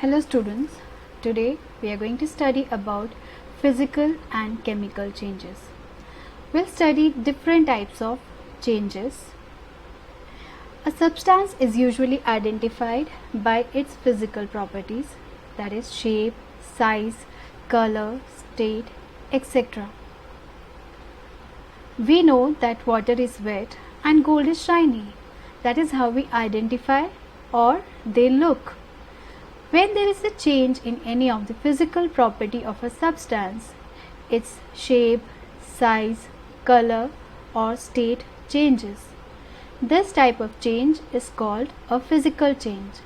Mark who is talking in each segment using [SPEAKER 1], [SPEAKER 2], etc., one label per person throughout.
[SPEAKER 1] Hello students, today we are going to study about physical and chemical changes. We'll study different types of changes. A substance is usually identified by its physical properties, that is shape, size, color, state, etc. We know that water is wet and gold is shiny. That is how we identify or they look. When there is a change in any of the physical property of a substance, its shape, size, color or state changes. This type of change is called a physical change.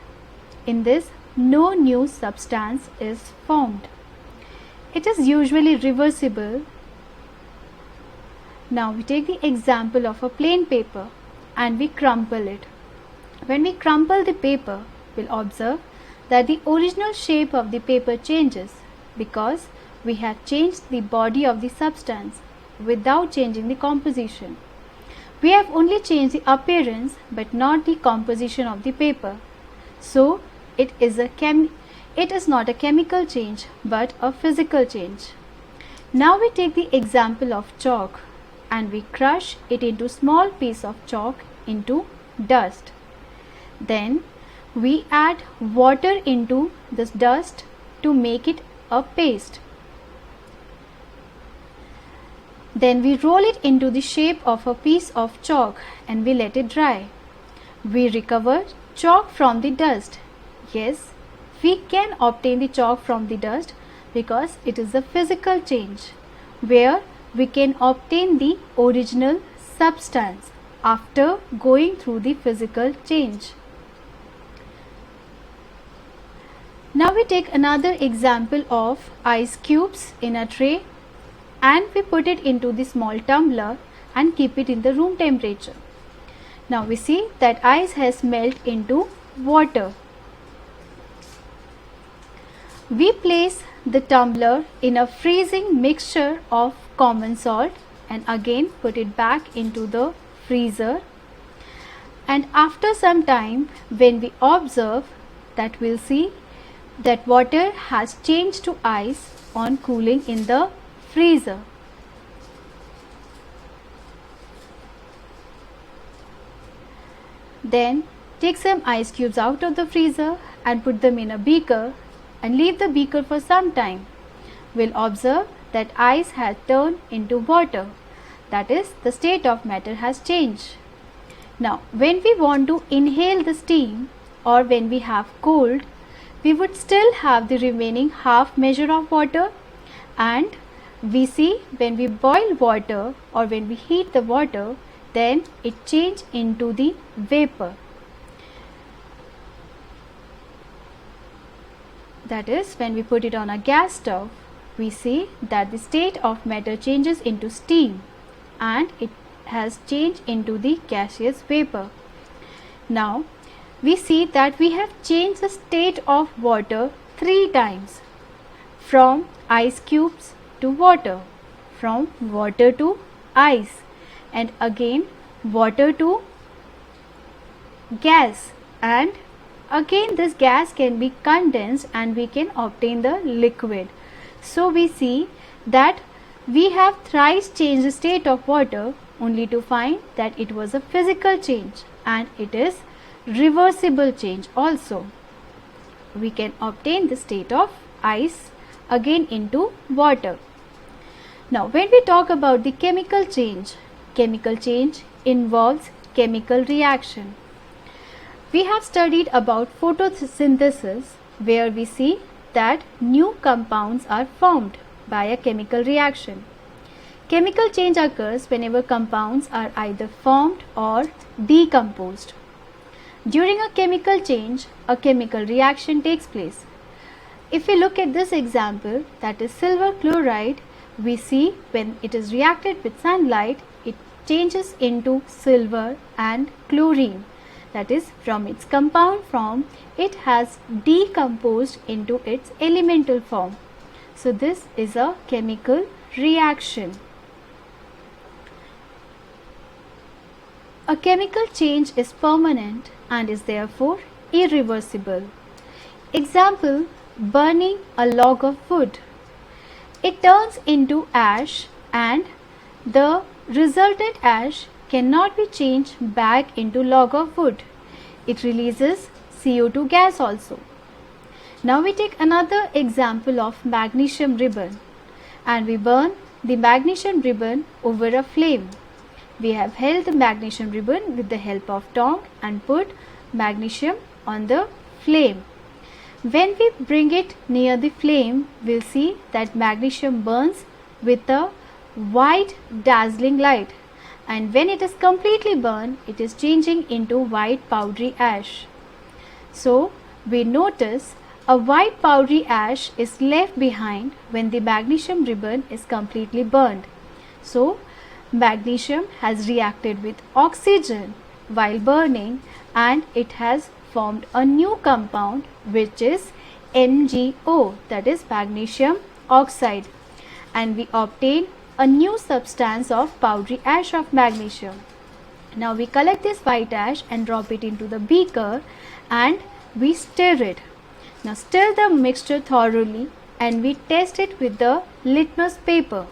[SPEAKER 1] In this, no new substance is formed. It is usually reversible. Now we take the example of a plain paper and we crumple it. When we crumple the paper, we'll observe that the original shape of the paper changes because we have changed the body of the substance without changing the composition. We have only changed the appearance but not the composition of the paper. So it is not a chemical change but a physical change. Now we take the example of chalk and we crush it into small piece of chalk into dust. Then we add water into this dust to make it a paste. Then we roll it into the shape of a piece of chalk and we let it dry. We recover chalk from the dust. Yes, we can obtain the chalk from the dust because it is a physical change where we can obtain the original substance after going through the physical change. Now we take another example of ice cubes in a tray and we put it into the small tumbler and keep it in the room temperature. Now we see that ice has melted into water. We place the tumbler in a freezing mixture of common salt and again put it back into the freezer, and after some time when we observe that, we'll see that water has changed to ice on cooling in the freezer. Then take some ice cubes out of the freezer and put them in a beaker and leave the beaker for some time. We'll observe that ice has turned into water. That is, the state of matter has changed. Now, when we want to inhale the steam or when we have cold, we would still have the remaining half measure of water, and we see when we boil water or when we heat the water, then it changes into the vapor. That is, when we put it on a gas stove, we see that the state of matter changes into steam and it has changed into the gaseous vapor. Now we see that we have changed the state of water 3 times, from ice cubes to water, from water to ice, and again water to gas, and again this gas can be condensed and we can obtain the liquid. So we see that we have thrice changed the state of water only to find that it was a physical change and it is reversible change also. We can obtain the state of ice again into water. Now when we talk about the chemical change involves chemical reaction. We have studied about photosynthesis where we see that new compounds are formed by a chemical reaction. Chemical change occurs whenever compounds are either formed or decomposed. During a chemical change, a chemical reaction takes place. If we look at this example, that is silver chloride, we see when it is reacted with sunlight, it changes into silver and chlorine. That is, from its compound form, it has decomposed into its elemental form. So this is a chemical reaction. A chemical change is permanent and is therefore irreversible. Example, burning a log of wood. It turns into ash and the resultant ash cannot be changed back into log of wood. It releases CO2 gas also. Now we take another example of magnesium ribbon and we burn the magnesium ribbon over a flame. We have held the magnesium ribbon with the help of tongs and put magnesium on the flame. When we bring it near the flame, we'll see that magnesium burns with a white dazzling light, and when it is completely burned, it is changing into white powdery ash. So we notice a white powdery ash is left behind when the magnesium ribbon is completely burned. So magnesium has reacted with oxygen while burning and it has formed a new compound which is MgO, that is magnesium oxide, and we obtain a new substance of powdery ash of magnesium. Now we collect this white ash and drop it into the beaker and we stir it. Now stir the mixture thoroughly and we test it with the litmus paper.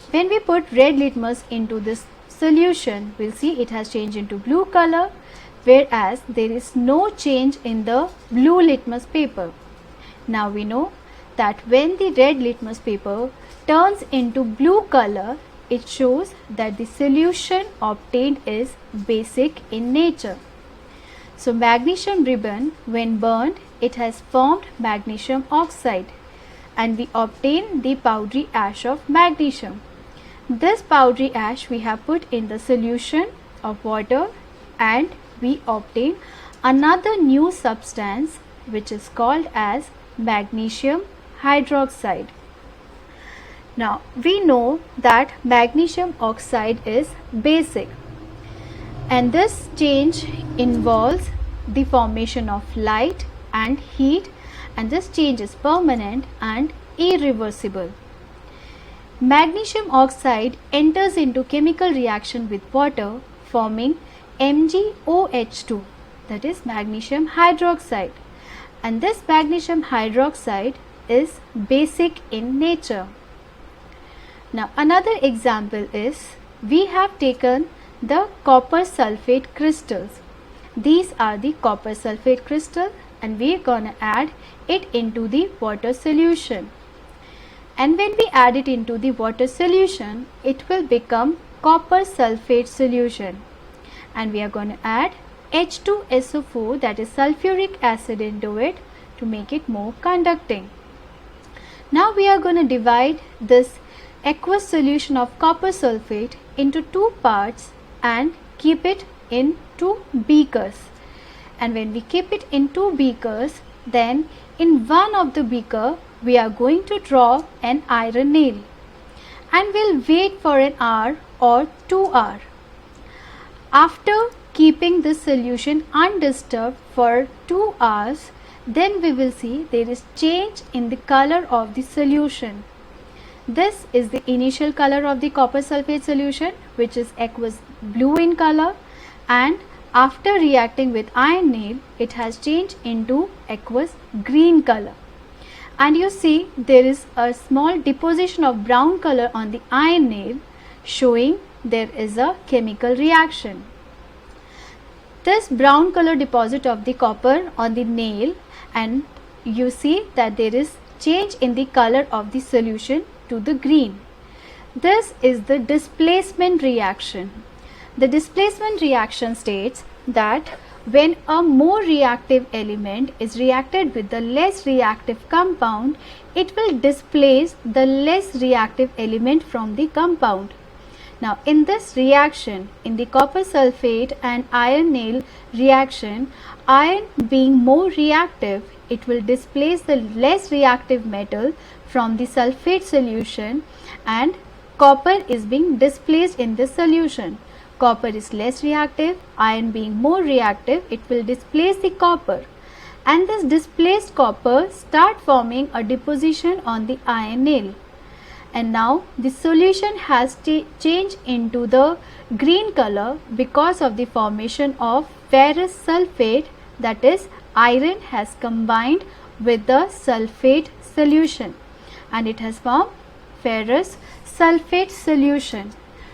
[SPEAKER 1] When we put red litmus into this solution, we'll see it has changed into blue color, whereas there is no change in the blue litmus paper. Now we know that when the red litmus paper turns into blue color, it shows that the solution obtained is basic in nature. So magnesium ribbon, when burned, it has formed magnesium oxide and we obtain the powdery ash of magnesium. This powdery ash we have put in the solution of water and we obtain another new substance which is called as magnesium hydroxide. Now we know that magnesium oxide is basic and this change involves the formation of light and heat, and this change is permanent and irreversible. Magnesium oxide enters into chemical reaction with water forming MgOH2, that is magnesium hydroxide, and this magnesium hydroxide is basic in nature. Now another example is we have taken the copper sulfate crystals. These are the copper sulfate crystal and we are going to add it into the water solution. And when we add it into the water solution, it will become copper sulfate solution. And we are going to add H2SO4, that is sulfuric acid, into it to make it more conducting. Now we are going to divide this aqueous solution of copper sulfate into two parts and keep it in two beakers. And when we keep it in two beakers, then in one of the beaker we are going to draw an iron nail and we'll wait for an hour or 2 hours. After keeping this solution undisturbed for 2 hours, then we will see there is change in the color of the solution. This is the initial color of the copper sulfate solution, which is aqueous blue in color, and after reacting with iron nail, it has changed into aqueous green color. And you see there is a small deposition of brown color on the iron nail, showing there is a chemical reaction. This brown color deposit of the copper on the nail, and you see that there is change in the color of the solution to the green. This is the displacement reaction. The displacement reaction states that when a more reactive element is reacted with the less reactive compound, it will displace the less reactive element from the compound. Now in this reaction, in the copper sulfate and iron nail reaction, iron being more reactive, it will displace the less reactive metal from the sulfate solution, and copper is being displaced in this solution. Copper is less reactive, iron being more reactive, it will displace the copper, and this displaced copper start forming a deposition on the iron nail. And now the solution has changed into the green color because of the formation of ferrous sulfate, that is iron has combined with the sulfate solution and it has formed ferrous sulfate solution,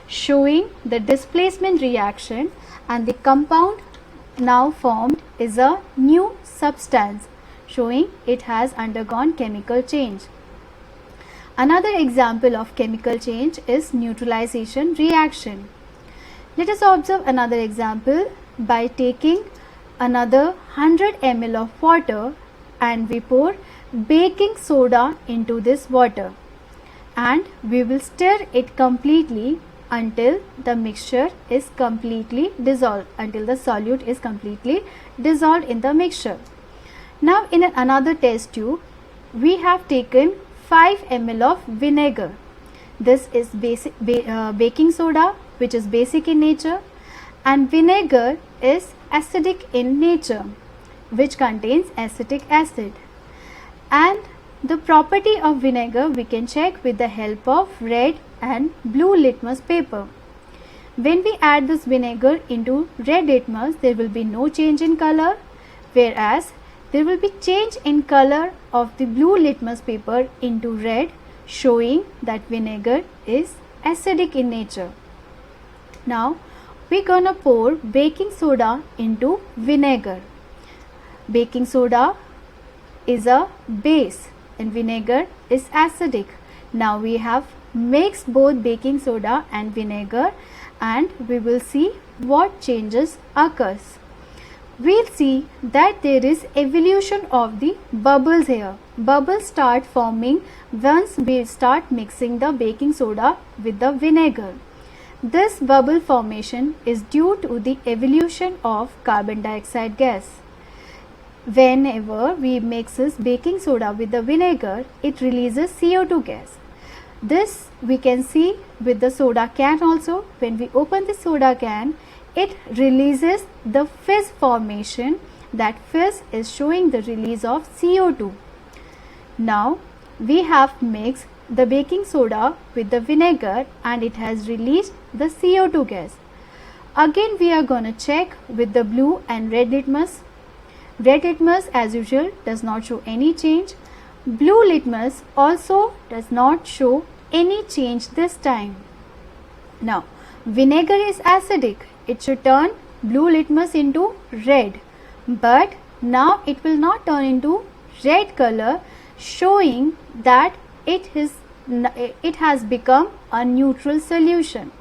[SPEAKER 1] showing the displacement reaction, and the compound now formed is a new substance, showing it has undergone chemical change. Another example of chemical change is neutralization reaction. Let us observe another example by taking another 100 ml of water and we pour baking soda into this water and we will stir it completely until the mixture is completely dissolved, until the solute is completely dissolved in the mixture. Now in another test tube we have taken 5 ml of vinegar. This is baking soda, which is basic in nature, and vinegar is acidic in nature, which contains acetic acid. And the property of vinegar we can check with the help of red and blue litmus paper. When we add this vinegar into red litmus, there will be no change in color, whereas there will be change in color of the blue litmus paper into red, showing that vinegar is acidic in nature. Now we're gonna pour baking soda into vinegar. Baking soda is a base and vinegar is acidic. Now we have mixed both baking soda and vinegar and we will see what changes occurs. We'll see that there is evolution of the bubbles here. Bubbles start forming once we start mixing the baking soda with the vinegar. This bubble formation is due to the evolution of carbon dioxide gas. Whenever we mix this baking soda with the vinegar, it releases CO2 gas. This we can see with the soda can also. When we open the soda can, it releases the fizz formation. That fizz is showing the release of CO2. Now we have mixed the baking soda with the vinegar and it has released the CO2 gas. Again we are going to check with the blue and red litmus. Red litmus as usual does not show any change. Blue litmus also does not show any change this time. Now vinegar is acidic. It should turn blue litmus into red, but now it will not turn into red color, showing that it has become a neutral solution.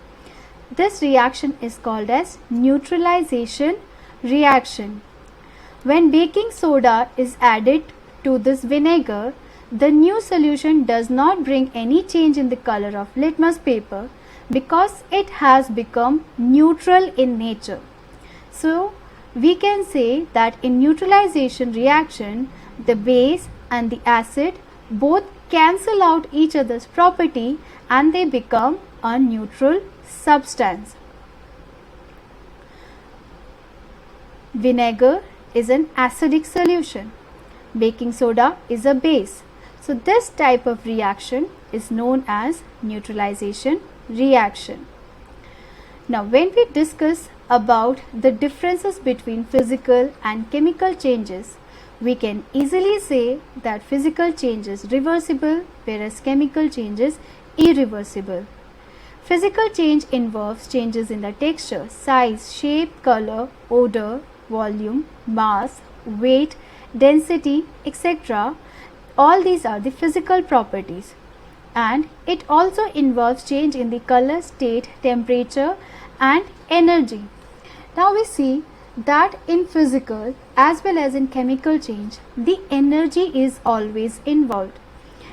[SPEAKER 1] This reaction is called as neutralization reaction. When baking soda is added to this vinegar, the new solution does not bring any change in the color of litmus paper because it has become neutral in nature. So we can say that in neutralization reaction, the base and the acid both cancel out each other's property and they become a neutral substance. Vinegar is an acidic solution. Baking soda is a base. So this type of reaction is known as neutralization reaction. Now when we discuss about the differences between physical and chemical changes, we can easily say that physical change is reversible whereas chemical change is irreversible. Physical change involves changes in the texture, size, shape, color, odor, volume, mass, weight, density, etc. All these are the physical properties. And it also involves change in the color, state, temperature and energy. Now we see that in physical as well as in chemical change, the energy is always involved.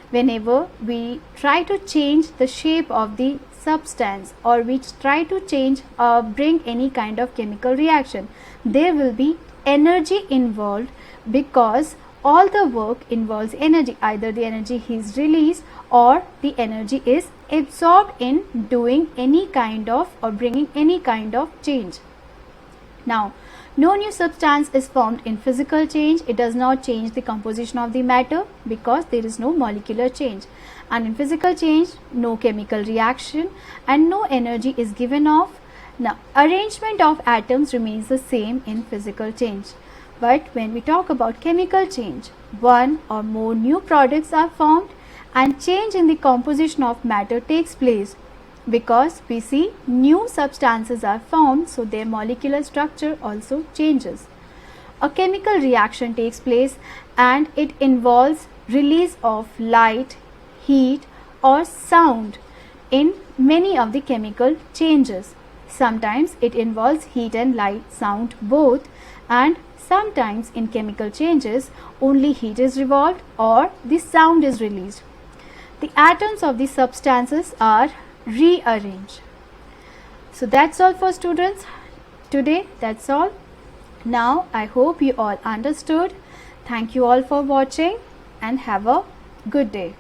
[SPEAKER 1] Whenever we try to change the shape of the substance or we try to change or bring any kind of chemical reaction, there will be energy involved because all the work involves energy. Either the energy is released or the energy is absorbed in doing any kind of or bringing any kind of change. Now, no new substance is formed in physical change. It does not change the composition of the matter because there is no molecular change. And in physical change, no chemical reaction and no energy is given off. Now, arrangement of atoms remains the same in physical change. But when we talk about chemical change, one or more new products are formed and change in the composition of matter takes place, because we see new substances are formed, so their molecular structure also changes. A chemical reaction takes place and it involves release of light, heat or sound in many of the chemical changes. Sometimes it involves heat and light, sound both, and sometimes in chemical changes only heat is revolved or the sound is released. The atoms of the substances are rearranged. So that's all for students today. That's all. Now I hope you all understood. Thank you all for watching and have a good day.